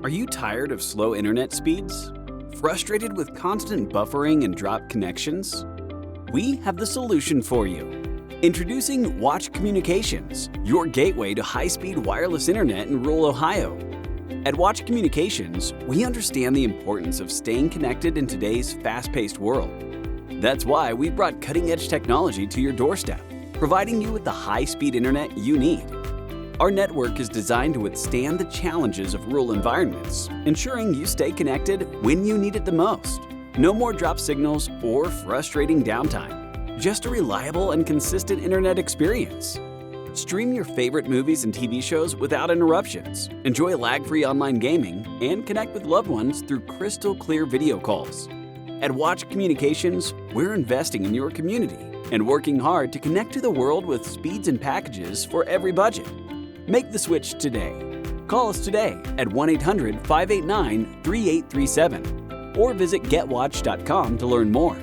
Are you tired of slow internet speeds? Frustrated with constant buffering and dropped connections? We have the solution for you. Introducing Watch Communications, your gateway to high-speed wireless internet in rural Ohio. At Watch Communications, we understand the importance of staying connected in today's fast-paced world. That's why we brought cutting-edge technology to your doorstep, providing you with the high-speed internet you need. Our network is designed to withstand the challenges of rural environments, ensuring you stay connected when you need it the most. No more drop signals or frustrating downtime. Just a reliable and consistent internet experience. Stream your favorite movies and TV shows without interruptions, enjoy lag-free online gaming, and connect with loved ones through crystal clear video calls. At Watch Communications, we're investing in your community and working hard to connect to the world with speeds and packages for every budget. Make the switch today. Call us today at 1-800-589-3837 or visit getwatch.com to learn more.